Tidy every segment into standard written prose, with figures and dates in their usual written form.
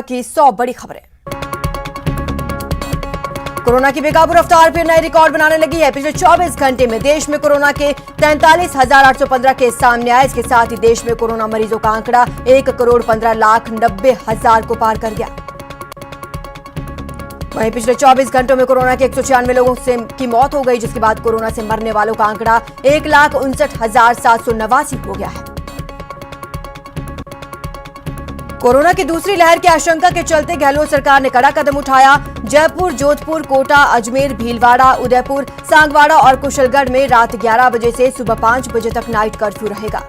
की 100 बड़ी खबरें। कोरोना की बेकाबू रफ्तार फिर नए रिकॉर्ड बनाने लगी है। पिछले 24 घंटे में देश में कोरोना के 43,815 केस सामने आए। इसके साथ ही देश में कोरोना मरीजों का आंकड़ा 1,15,90,000 को पार कर गया। वहीं पिछले 24 घंटों में कोरोना के 196 लोगों की मौत हो गई, जिसके बाद कोरोना से मरने वालों का आंकड़ा 1,59,789 हो गया है। कोरोना की दूसरी लहर की आशंका के चलते गहलोत सरकार ने कड़ा कदम उठाया। जयपुर, जोधपुर, कोटा, अजमेर, भीलवाड़ा, उदयपुर, सांगवाड़ा और कुशलगढ़ में रात 11 बजे से सुबह 5 बजे तक नाइट कर्फ्यू रहेगा।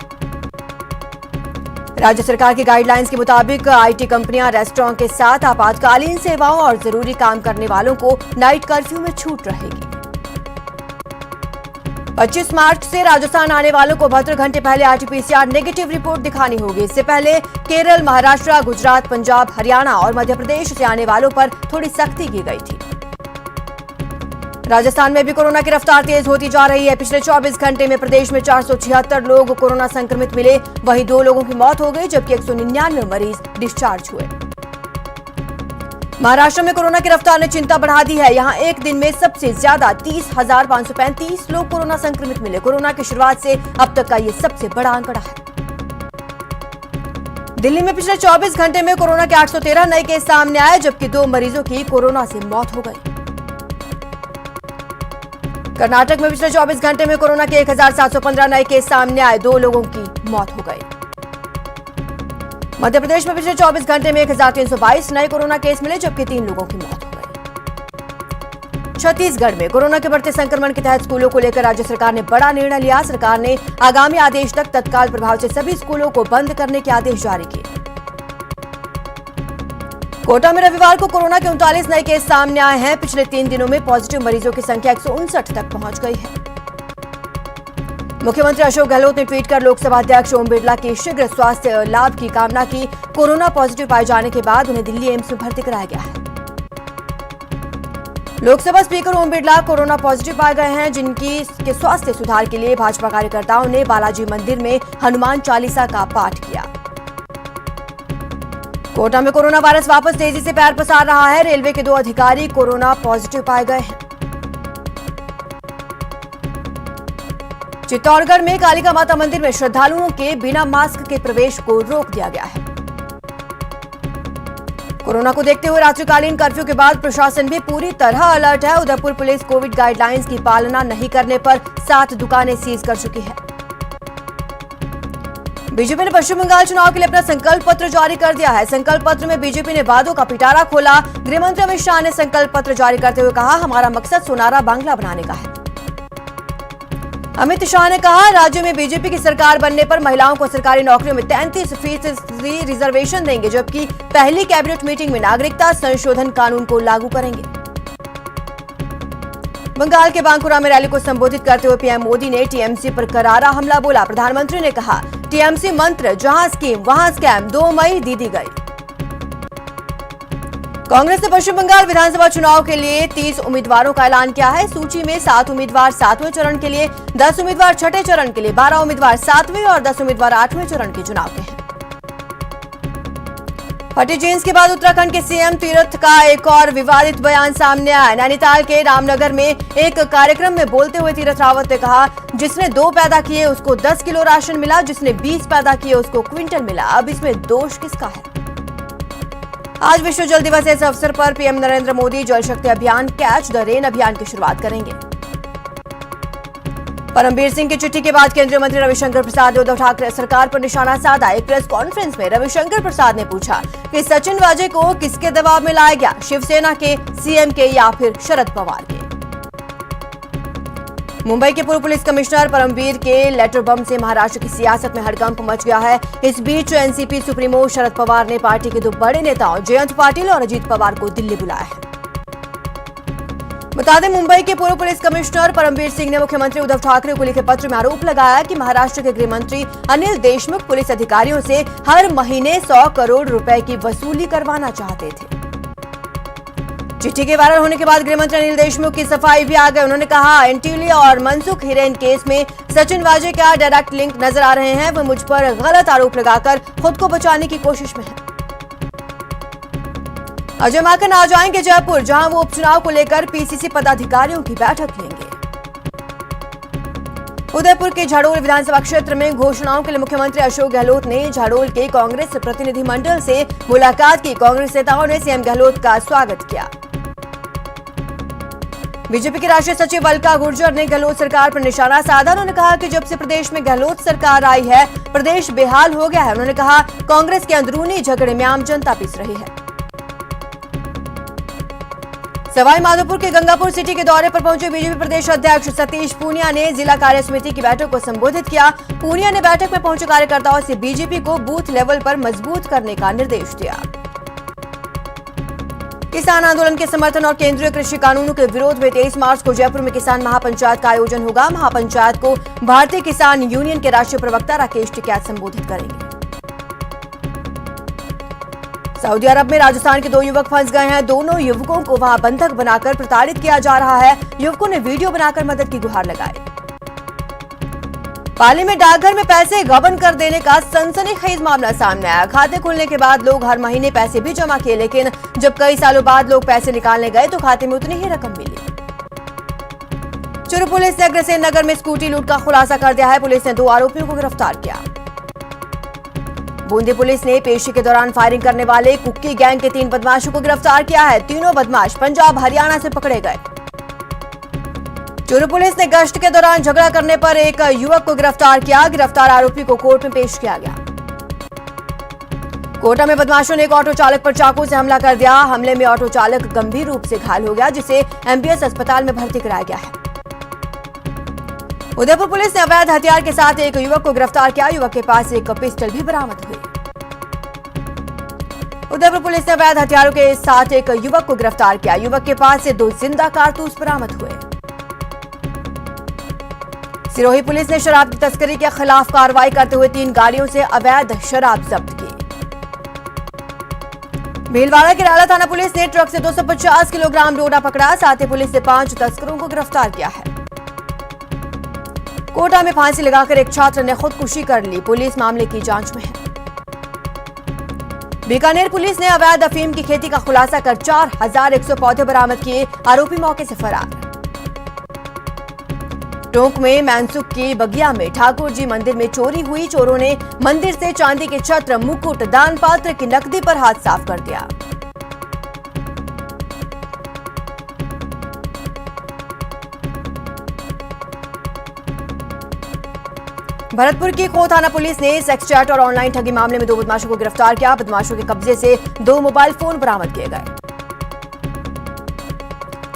राज्य सरकार की गाइडलाइंस के मुताबिक आईटी कंपनियां, रेस्टोरेंट के साथ आपातकालीन सेवाओं और जरूरी काम करने वालों को नाइट कर्फ्यू में छूट रहेगी। 25 मार्च से राजस्थान आने वालों को 72 घंटे पहले आरटीपीसीआर नेगेटिव रिपोर्ट दिखानी होगी। इससे पहले केरल, महाराष्ट्र, गुजरात, पंजाब, हरियाणा और मध्य प्रदेश से आने वालों पर थोड़ी सख्ती की गई थी। राजस्थान में भी कोरोना की रफ्तार तेज होती जा रही है। पिछले 24 घंटे में प्रदेश में 476 लोग कोरोना संक्रमित मिले। वहीं 2 लोगों की मौत हो गई, जबकि 199 मरीज डिस्चार्ज हुए। महाराष्ट्र में कोरोना की रफ्तार ने चिंता बढ़ा दी है। यहां एक दिन में सबसे ज्यादा 30,535 लोग कोरोना संक्रमित मिले। कोरोना की शुरुआत से अब तक का ये सबसे बड़ा आंकड़ा है। दिल्ली में पिछले 24 घंटे में कोरोना के 813 नए केस सामने आए, जबकि 2 मरीजों की कोरोना से मौत हो गई। कर्नाटक में पिछले 24 घंटे में कोरोना के 1,715 नए केस सामने आए, 2 लोगों की मौत हो गई। मध्य प्रदेश में पिछले 24 घंटे में 1,322 नए कोरोना केस मिले, जबकि 3 लोगों की मौत हो गई। छत्तीसगढ़ में कोरोना के बढ़ते संक्रमण के तहत स्कूलों को लेकर राज्य सरकार ने बड़ा निर्णय लिया। सरकार ने आगामी आदेश तक तत्काल प्रभाव से सभी स्कूलों को बंद करने के आदेश जारी किए। कोटा में रविवार को कोरोना के 39 नए केस सामने आए हैं। पिछले 3 दिनों में पॉजिटिव मरीजों की संख्या 159 तक पहुंच गई है। मुख्यमंत्री अशोक गहलोत ने ट्वीट कर लोकसभा अध्यक्ष ओम बिरला की शीघ्र स्वास्थ्य लाभ की कामना की। कोरोना पॉजिटिव पाए जाने के बाद उन्हें दिल्ली एम्स में भर्ती कराया गया है। Lok Sabha speaker Om Birla corona positive पाए गए हैं, जिनकी स्वास्थ्य सुधार के लिए भाजपा कार्यकर्ताओं ने बालाजी मंदिर में हनुमान चालीसा का पाठ किया। कोटा में कोरोना वायरस वापस तेजी से पैर पसार रहा है। रेलवे के 2 अधिकारी कोरोना पॉजिटिव पाए गए हैं। चित्तौड़गढ़ में कालिका माता मंदिर में श्रद्धालुओं के बिना मास्क के प्रवेश को रोक दिया गया है। कोरोना को देखते हुए रात्रिकालीन कर्फ्यू के बाद प्रशासन भी पूरी तरह अलर्ट है। उदयपुर पुलिस कोविड गाइडलाइंस की पालना नहीं करने पर 7 दुकानें सीज कर चुकी है। बीजेपी ने पश्चिम बंगाल चुनाव के लिए अपना संकल्प पत्र जारी कर दिया है। संकल्प पत्र में बीजेपी ने वादों का पिटारा खोला। गृहमंत्री अमित शाह ने संकल्प पत्र जारी करते हुए कहा, हमारा मकसद सोनारा बांग्ला बनाने का है। अमित शाह ने कहा, राज्य में बीजेपी की सरकार बनने पर महिलाओं को सरकारी नौकरियों में 33% रिजर्वेशन देंगे, जबकि पहली कैबिनेट मीटिंग में नागरिकता संशोधन कानून को लागू करेंगे। बंगाल के बांकुरा में रैली को संबोधित करते हुए पीएम मोदी ने टीएमसी पर करारा हमला बोला। प्रधानमंत्री ने कहा, टीएमसी मंत्र जहां स्कीम वहां स्कैम, 2 मई दीदी गई। कांग्रेस ने पश्चिम बंगाल विधानसभा चुनाव के लिए 30 उम्मीदवारों का ऐलान किया है। सूची में 7 उम्मीदवार 7वें चरण के लिए, 10 उम्मीदवार 6ठे चरण के लिए, 12 उम्मीदवार 7वें और 10 उम्मीदवार 8वें चरण के चुनाव के हैं। फटी जींस के बाद उत्तराखंड के सीएम तीरथ का एक और विवादित बयान सामने आया। नैनीताल के रामनगर में एक कार्यक्रम में बोलते हुए तीरथ रावत ने कहा, जिसने 2 पैदा किए उसको 10 किलो राशन मिला, जिसने 20 पैदा किए उसको क्विंटल मिला। अब इसमें दोष किसका है? आज विश्व जल दिवस है। इस अवसर पर पीएम नरेंद्र मोदी जल शक्ति अभियान कैच द रेन अभियान की शुरुआत करेंगे। परमबीर सिंह की चिट्ठी के बाद केंद्रीय मंत्री रविशंकर प्रसाद ने उद्धव ठाकरे सरकार पर निशाना साधा। एक प्रेस कॉन्फ्रेंस में रविशंकर प्रसाद ने पूछा कि सचिन वाजे को किसके दबाव में लाया गया, शिवसेना के, सीएम के या फिर शरद पवार के। मुंबई के पूर्व पुलिस कमिश्नर परमबीर के लेटर बम से महाराष्ट्र की सियासत में हड़कंप मच गया है। इस बीच एनसीपी सुप्रीमो शरद पवार ने पार्टी के 2 बड़े नेताओं जयंत पाटिल और अजीत पवार को दिल्ली बुलाया है। बता दें, मुंबई के पूर्व पुलिस कमिश्नर परमबीर सिंह ने मुख्यमंत्री उद्धव ठाकरे को लिखे पत्र में आरोप लगाया कि महाराष्ट्र के गृह मंत्री अनिल देशमुख पुलिस अधिकारियों से हर महीने 100 करोड़ रुपए की वसूली करवाना चाहते थे। चिट्ठी के वायरल होने के बाद गृहमंत्री अनिल देशमुख की सफाई भी आ गई। उन्होंने कहा, एंटीली और मनसुख हिरेन केस में सचिन वाजे का डायरेक्ट लिंक नजर आ रहे हैं। वो मुझ पर गलत आरोप लगाकर खुद को बचाने की कोशिश में है। अजय माकन आ जाएंगे जयपुर, जहां वो उपचुनाव को लेकर पीसीसी पदाधिकारियों की बैठक लेंगे। उदयपुर के झाड़ोल विधानसभा क्षेत्र में घोषणाओं के लिए मुख्यमंत्री अशोक गहलोत ने झाड़ोल के कांग्रेस प्रतिनिधिमंडल से मुलाकात की। कांग्रेस नेताओं ने सीएम गहलोत का स्वागत किया। बीजेपी के राष्ट्रीय सचिव अलका गुर्जर ने गहलोत सरकार पर निशाना साधा। उन्होंने कहा कि जब से प्रदेश में गहलोत सरकार आई है, प्रदेश बेहाल हो गया है। उन्होंने कहा, कांग्रेस के अंदरूनी झगड़े में आम जनता पिस रही है। सवाई माधोपुर के गंगापुर सिटी के दौरे पर पहुंचे बीजेपी प्रदेश अध्यक्ष सतीश पूनिया ने जिला कार्य समिति की बैठक को संबोधित किया। पूनिया ने बैठक में पहुंचे कार्यकर्ताओं से बीजेपी को बूथ लेवल पर मजबूत करने का निर्देश दिया। किसान आंदोलन के समर्थन और केंद्रीय कृषि कानूनों के विरोध में 23 मार्च को जयपुर में किसान महापंचायत का आयोजन होगा। महापंचायत को भारतीय किसान यूनियन के राष्ट्रीय प्रवक्ता राकेश टिकैत संबोधित करेंगे। सऊदी अरब में राजस्थान के 2 युवक फंस गए हैं। दोनों युवकों को वहां बंधक बनाकर प्रताड़ित किया जा रहा है। युवकों ने वीडियो बनाकर मदद की गुहार लगाई। पाली में डाकघर में पैसे गबन कर देने का सनसनीखेज मामला सामने आया। खाते खुलने के बाद लोग हर महीने पैसे भी जमा किए, लेकिन जब कई सालों बाद लोग पैसे निकालने गए तो खाते में उतनी ही रकम मिली। चूरू पुलिस ने अग्रसेन नगर में स्कूटी लूट का खुलासा कर दिया है। पुलिस ने 2 आरोपियों को गिरफ्तार किया। बूंदी पुलिस ने पेशी के दौरान फायरिंग करने वाले कुक्की गैंग के 3 बदमाशों को गिरफ्तार किया है। तीनों बदमाश पंजाब हरियाणा से पकड़े गए। चूरू पुलिस ने गश्त के दौरान झगड़ा करने पर एक युवक को गिरफ्तार किया। गिरफ्तार आरोपी को कोर्ट में पेश किया गया। कोटा में बदमाशों ने एक ऑटो चालक पर चाकू से हमला कर दिया। हमले में ऑटो चालक गंभीर रूप से घायल हो गया, जिसे एमबीएस अस्पताल में भर्ती कराया गया है। उदयपुर पुलिस ने अवैध हथियार के साथ एक युवक को गिरफ्तार किया। युवक के पास एक पिस्टल भी बरामद हुई। उदयपुर पुलिस ने अवैध हथियारों के साथ एक युवक को गिरफ्तार किया। युवक के पास से 2 जिंदा कारतूस बरामद हुए। सिरोही पुलिस ने शराब की तस्करी के खिलाफ कार्रवाई करते हुए 3 गाड़ियों से अवैध शराब जब्त की। भीलवाड़ा के राला थाना पुलिस ने ट्रक से 250 किलोग्राम डोडा पकड़ा। साथ ही पुलिस ने 5 तस्करों को गिरफ्तार किया है। कोटा में फांसी लगाकर एक छात्र ने खुदकुशी कर ली। पुलिस मामले की जांच में है। बीकानेर पुलिस ने अवैध अफीम की खेती का खुलासा कर 4100 पौधे बरामद किए। आरोपी मौके से फरार। टोंक में मैनसुख की बगिया में ठाकुर जी मंदिर में चोरी हुई। चोरों ने मंदिर से चांदी के छत्र, मुकुट, दान पात्र की नकदी पर हाथ साफ कर दिया। भरतपुर की खो थाना पुलिस ने सेक्स चैट और ऑनलाइन ठगी मामले में 2 बदमाशों को गिरफ्तार किया। बदमाशों के कब्जे से 2 मोबाइल फोन बरामद किए गए।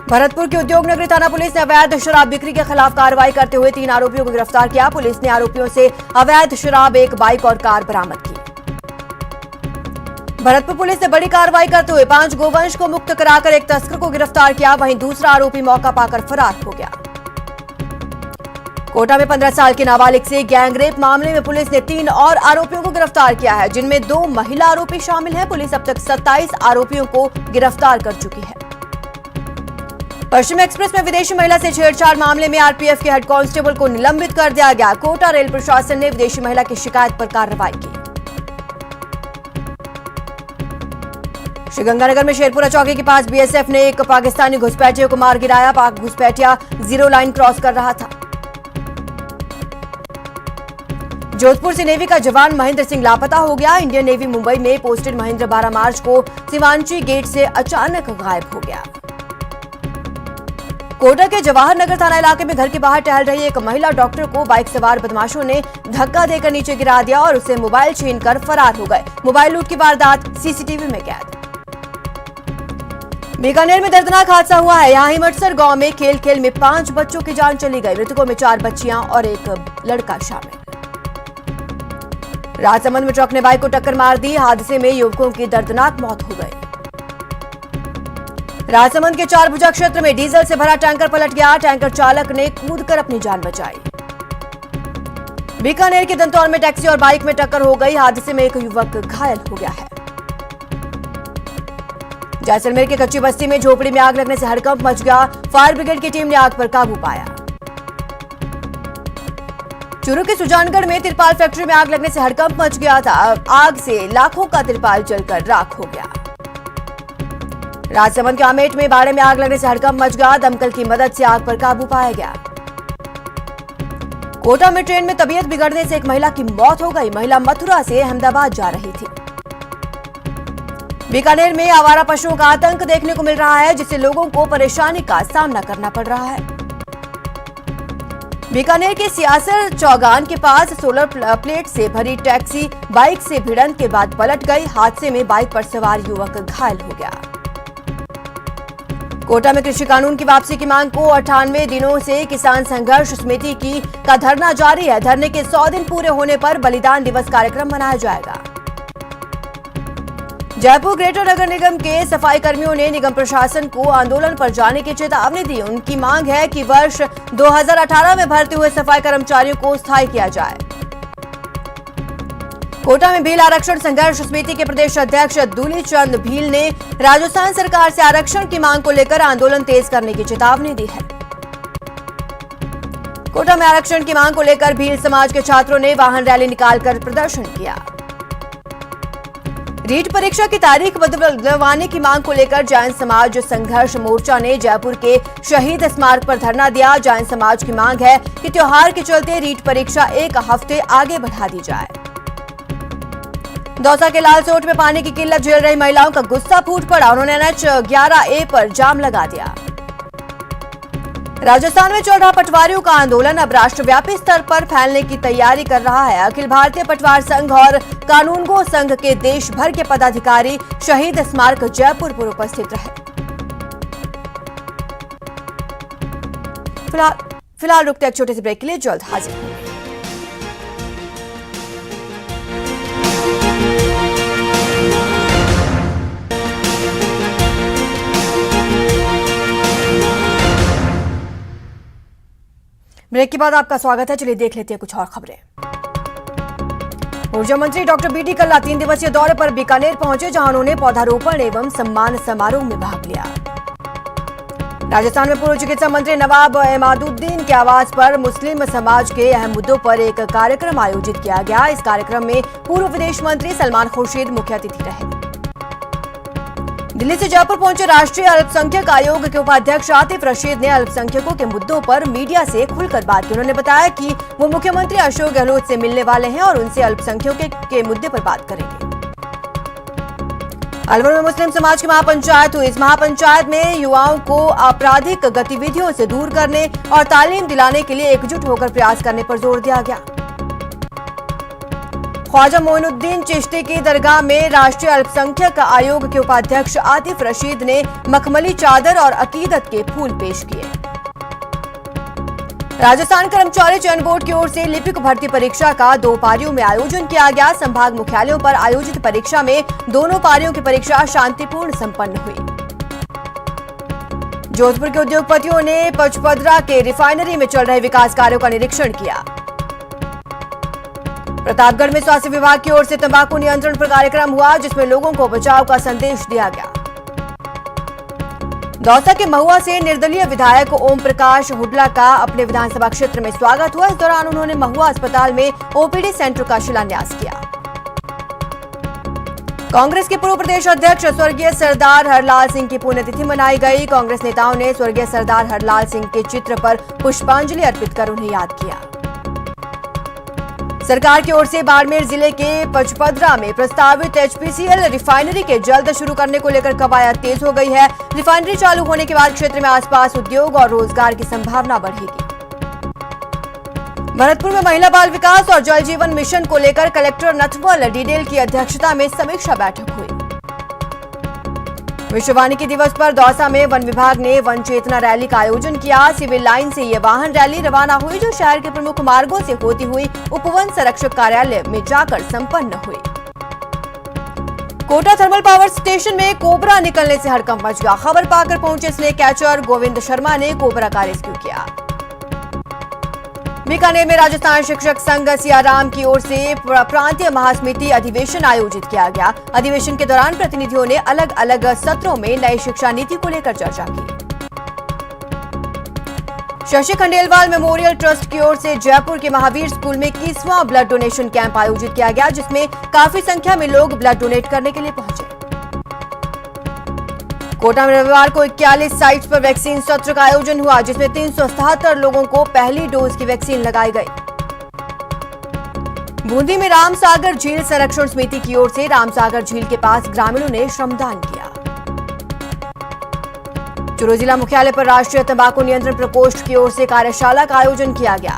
भरतपुर की उद्योग नगरी थाना पुलिस ने अवैध शराब बिक्री के खिलाफ कार्रवाई करते हुए 3 आरोपियों को गिरफ्तार किया। पुलिस ने आरोपियों से अवैध शराब, एक बाइक और कार बरामद की। भरतपुर पुलिस ने बड़ी कार्रवाई करते हुए 5 गोवंश को मुक्त कराकर एक तस्कर को गिरफ्तार किया। वहीं दूसरा आरोपी मौका पाकर फरार हो गया। कोटा में 15 साल के नाबालिग से गैंगरेप मामले में पुलिस ने 3 और आरोपियों को गिरफ्तार किया है, जिनमें 2 महिला आरोपी शामिल हैं। पुलिस अब तक 27 आरोपियों को गिरफ्तार कर चुकी है। पश्चिम एक्सप्रेस में विदेशी महिला से छेड़छाड़ मामले में आरपीएफ के हेड कांस्टेबल को निलंबित कर दिया गया। कोटा रेल प्रशासन ने विदेशी महिला की शिकायत पर कार्रवाई की। श्रीगंगानगर में शेरपुरा चौकी के पास बीएसएफ ने एक पाकिस्तानी घुसपैठियों को मार गिराया। पाक घुसपैठिया 0 लाइन क्रॉस कर रहा था। जोधपुर से नेवी का जवान महेंद्र सिंह लापता हो गया। इंडियन नेवी मुंबई में पोस्टेड महेंद्र 12 मार्च को सिवांची गेट से अचानक गायब हो गया। कोटा के जवाहर नगर थाना इलाके में घर के बाहर टहल रही एक महिला डॉक्टर को बाइक सवार बदमाशों ने धक्का देकर नीचे गिरा दिया और उसे मोबाइल छीनकर फरार हो गए। मोबाइल लूट की वारदात सीसीटीवी में कैद। बीकानेर में दर्दनाक हादसा हुआ है। यहाँ हिमटसर गांव में खेल खेल में 5 बच्चों की जान चली गई। मृतकों में 4 बच्चियां और एक लड़का शामिल। राजसमंद में ट्रक ने बाइक को टक्कर मार दी। हादसे में युवकों की दर्दनाक मौत हो गई। राजसमंद के 4 भुजा क्षेत्र में डीजल से भरा टैंकर पलट गया। टैंकर चालक ने कूदकर अपनी जान बचाई। बीकानेर के दंतौर में टैक्सी और बाइक में टक्कर हो गई। हादसे में एक युवक घायल हो गया है। जैसलमेर के कच्ची बस्ती में झोपड़ी में आग लगने से हड़कंप मच गया। फायर ब्रिगेड की टीम ने आग पर काबू पाया। चूरू के सुजानगढ़ में तिरपाल फैक्ट्री में आग लगने से हड़कंप मच गया था। आग से लाखों का तिरपाल जलकर राख हो गया। राजसमंद के आमेट में बाड़े में आग लगने से हड़कंप मच गया। दमकल की मदद से आग पर काबू पाया गया। कोटा में ट्रेन में तबीयत बिगड़ने से एक महिला की मौत हो गई। महिला मथुरा से अहमदाबाद जा रही थी। बीकानेर में आवारा पशुओं का आतंक देखने को मिल रहा है, जिससे लोगों को परेशानी का सामना करना पड़ रहा है। बीकानेर के सियासर चौगान के पास सोलर प्लेट से भरी टैक्सी बाइक से भिड़ंत के बाद पलट गई। हादसे में बाइक पर सवार युवक घायल हो गया। कोटा में कृषि कानून की वापसी की मांग को 98 दिनों से किसान संघर्ष समिति का धरना जारी है। धरने के 100 दिन पूरे होने पर बलिदान दिवस कार्यक्रम मनाया जाएगा। जयपुर ग्रेटर नगर निगम के सफाई कर्मियों ने निगम प्रशासन को आंदोलन पर जाने की चेतावनी दी। उनकी मांग है कि वर्ष 2018 में भर्ती हुए सफाई कर्मचारियों को स्थायी किया जाए। कोटा में भील आरक्षण संघर्ष समिति के प्रदेश अध्यक्ष दूलीचंद भील ने राजस्थान सरकार से आरक्षण की मांग को लेकर आंदोलन तेज करने की चेतावनी दी है। कोटा में आरक्षण की मांग को लेकर भील समाज के छात्रों ने वाहन रैली निकालकर प्रदर्शन किया। रीट परीक्षा की तारीख बदलवाने की मांग को लेकर जैन समाज संघर्ष मोर्चा ने जयपुर के शहीद स्मारक पर धरना दिया। जैन समाज की मांग है कि त्योहार के चलते रीट परीक्षा एक हफ्ते आगे बढ़ा दी जाए। दौसा के लालसोट में पानी की किल्लत झेल रही महिलाओं का गुस्सा फूट पड़ा। उन्होंने NH 11A पर जाम लगा दिया। राजस्थान में चल रहा पटवारियों का आंदोलन अब राष्ट्रव्यापी स्तर पर फैलने की तैयारी कर रहा है। अखिल भारतीय पटवार संघ और कानूनगो संघ के देश भर के पदाधिकारी शहीद स्मारक जयपुर पर उपस्थित रहे। फिलहाल रुकते एक छोटे से ब्रेक के लिए, जल्द हाजिर होंगे। ब्रेक के बाद आपका स्वागत है। चलिए देख लेते हैं कुछ और खबरें। ऊर्जा मंत्री डॉक्टर बीडी कल्ला 3 दिवसीय दौरे पर बीकानेर पहुंचे, जहां उन्होंने पौधारोपण एवं सम्मान समारोह में भाग लिया। राजस्थान में पूर्व चिकित्सा मंत्री नवाब एमादुद्दीन के आवास पर मुस्लिम समाज के अहम मुद्दों पर एक कार्यक्रम आयोजित किया गया। इस कार्यक्रम में पूर्व विदेश मंत्री सलमान खुर्शीद मुख्य अतिथि रहे। दिल्ली से जयपुर पहुंचे राष्ट्रीय अल्पसंख्यक आयोग के उपाध्यक्ष आतिफ रशीद ने अल्पसंख्यकों के मुद्दों पर मीडिया से खुलकर बात की। उन्होंने बताया कि वो मुख्यमंत्री अशोक गहलोत से मिलने वाले हैं और उनसे अल्पसंख्यकों के मुद्दे पर बात करेंगे। अलवर में मुस्लिम समाज की महापंचायत हुई। इस महापंचायत में युवाओं को आपराधिक गतिविधियों से दूर करने और तालीम दिलाने के लिए एकजुट होकर प्रयास करने पर जोर दिया गया। ख्वाजा मोइनुद्दीन चिश्ती की दरगाह में राष्ट्रीय अल्पसंख्यक आयोग के उपाध्यक्ष आतिफ रशीद ने मखमली चादर और अकीदत के फूल पेश किए। राजस्थान कर्मचारी चयन बोर्ड की ओर से लिपिक भर्ती परीक्षा का 2 पारियों में आयोजन किया गया। संभाग मुख्यालयों पर आयोजित परीक्षा में दोनों पारियों की परीक्षा शांतिपूर्ण संपन्न हुई। जोधपुर के उद्योगपतियों ने पचपदरा के रिफाइनरी में चल रहे विकास कार्यों का निरीक्षण किया। प्रतापगढ़ में स्वास्थ्य विभाग की ओर से तंबाकू नियंत्रण पर कार्यक्रम हुआ, जिसमें लोगों को बचाव का संदेश दिया गया। दौसा के महुआ से निर्दलीय विधायक ओम प्रकाश हुड्डा का अपने विधानसभा क्षेत्र में स्वागत हुआ। इस दौरान उन्होंने महुआ अस्पताल में ओपीडी सेंटर का शिलान्यास किया। कांग्रेस के पूर्व प्रदेश अध्यक्ष स्वर्गीय सरदार हरलाल सिंह की पुण्यतिथि मनाई गई। कांग्रेस नेताओं ने स्वर्गीय सरदार हरलाल सिंह के चित्र पर पुष्पांजलि अर्पित कर उन्हें याद किया। सरकार की ओर से बाड़मेर जिले के पचपदरा में प्रस्तावित HPCL रिफाइनरी के जल्द शुरू करने को लेकर कवायद तेज हो गई है। रिफाइनरी चालू होने के बाद क्षेत्र में आसपास उद्योग और रोजगार की संभावना बढ़ेगी। भरतपुर में महिला बाल विकास और जल जीवन मिशन को लेकर कलेक्टर नथवल डीडेल की अध्यक्षता में समीक्षा बैठक हुई। विश्व वानिकी दिवस पर दौसा में वन विभाग ने वन चेतना रैली का आयोजन किया। सिविल लाइन से ये वाहन रैली रवाना हुई, जो शहर के प्रमुख मार्गों से होती हुई उपवन संरक्षक कार्यालय में जाकर संपन्न हुई। कोटा थर्मल पावर स्टेशन में कोबरा निकलने से हड़कंप मच गया। खबर पाकर पहुंचे स्नेक कैचर गोविंद शर्मा ने कोबरा का रेस्क्यू किया। बीकानेर में राजस्थान शिक्षक संघ सियाराम की ओर से प्रांतीय महासमिति अधिवेशन आयोजित किया गया। अधिवेशन के दौरान प्रतिनिधियों ने अलग अलग सत्रों में नई शिक्षा नीति को लेकर चर्चा की। शशि खंडेलवाल मेमोरियल ट्रस्ट की ओर से जयपुर के महावीर स्कूल में 21वां ब्लड डोनेशन कैंप आयोजित किया गया, जिसमें काफी संख्या में लोग ब्लड डोनेट करने के लिए पहुंचे। कोटा में रविवार को 41 साइट्स पर वैक्सीन सत्र का आयोजन हुआ, जिसमें 377 लोगों को पहली डोज की वैक्सीन लगाई गई। बूंदी में रामसागर झील संरक्षण समिति की ओर से रामसागर झील के पास ग्रामीणों ने श्रमदान किया। चूरू जिला मुख्यालय पर राष्ट्रीय तंबाकू नियंत्रण प्रकोष्ठ की ओर से कार्यशाला का आयोजन किया गया।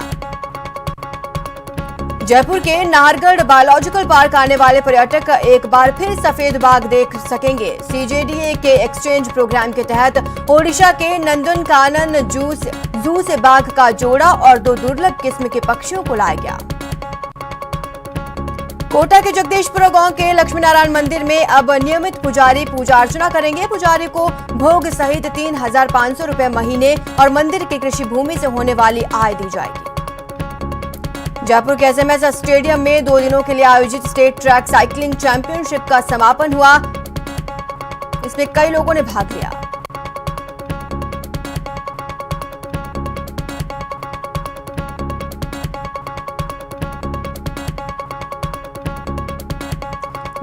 जयपुर के नाहरगढ़ बायोलॉजिकल पार्क आने वाले पर्यटक एक बार फिर सफेद बाघ देख सकेंगे। सीजेडीए के एक्सचेंज प्रोग्राम के तहत ओडिशा के नंदनकानन जू से बाघ का जोड़ा और 2 दुर्लभ किस्म के पक्षियों को लाया गया। कोटा के जगदीशपुरा गांव के लक्ष्मी नारायण मंदिर में अब नियमित पुजारी पूजा अर्चना करेंगे। पुजारी को भोग सहित 3,500 रुपए महीने और मंदिर की कृषि भूमि से होने वाली आय दी जाएगी। जयपुर के एसएमएस स्टेडियम में 2 दिनों के लिए आयोजित स्टेट ट्रैक साइकिलिंग चैंपियनशिप का समापन हुआ। इसमें कई लोगों ने भाग लिया।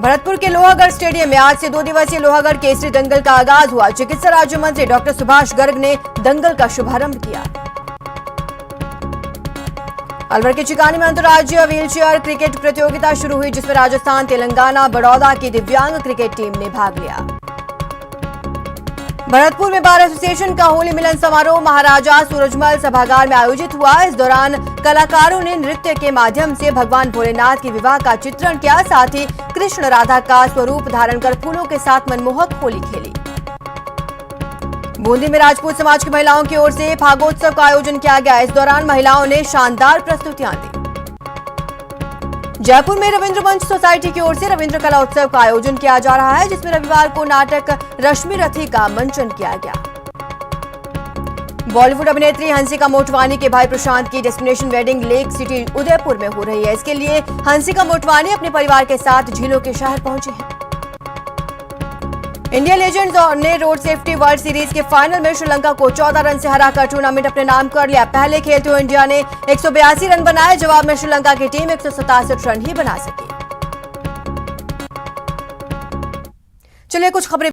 भरतपुर के लोहागढ़ स्टेडियम में आज से 2 दिवसीय लोहागढ़ केसरी दंगल का आगाज हुआ। चिकित्सा राज्य मंत्री डॉक्टर सुभाष गर्ग ने दंगल का शुभारंभ किया। अलवर के चिकानी में अंतर्राज्यीय व्हीलचेयर क्रिकेट प्रतियोगिता शुरू हुई, जिसमें राजस्थान, तेलंगाना, बड़ौदा की दिव्यांग क्रिकेट टीम ने भाग लिया। भरतपुर में बार एसोसिएशन का होली मिलन समारोह महाराजा सूरजमल सभागार में आयोजित हुआ। इस दौरान कलाकारों ने नृत्य के माध्यम से भगवान भोलेनाथ के विवाह का चित्रण किया। साथ ही कृष्ण राधा का स्वरूप धारण कर फूलों के साथ मनमोहक होली खेली। बूंदी में राजपूत समाज की महिलाओं की ओर से फागोत्सव का आयोजन किया गया। इस दौरान महिलाओं ने शानदार प्रस्तुतियां दी। जयपुर में रविंद्र मंच सोसाइटी की ओर से रविंद्र कला उत्सव का आयोजन किया जा रहा है, जिसमें रविवार को नाटक रश्मि रथी का मंचन किया गया। बॉलीवुड अभिनेत्री हंसिका मोटवानी के भाई प्रशांत की destination wedding lake city Udaipur में हो रही है। इसके लिए हंसिका मोटवानी अपने परिवार के साथ झीलों के शहर पहुंचे हैं। इंडिया लेजेंड्स ने रोड सेफ्टी वर्ल्ड सीरीज के फाइनल में श्रीलंका को 14 रन से हराकर टूर्नामेंट अपने नाम कर लिया। पहले खेलते हुए इंडिया ने 182 रन बनाए। जवाब में श्रीलंका की टीम 167 रन ही बना सकी। चलिए कुछ खबरें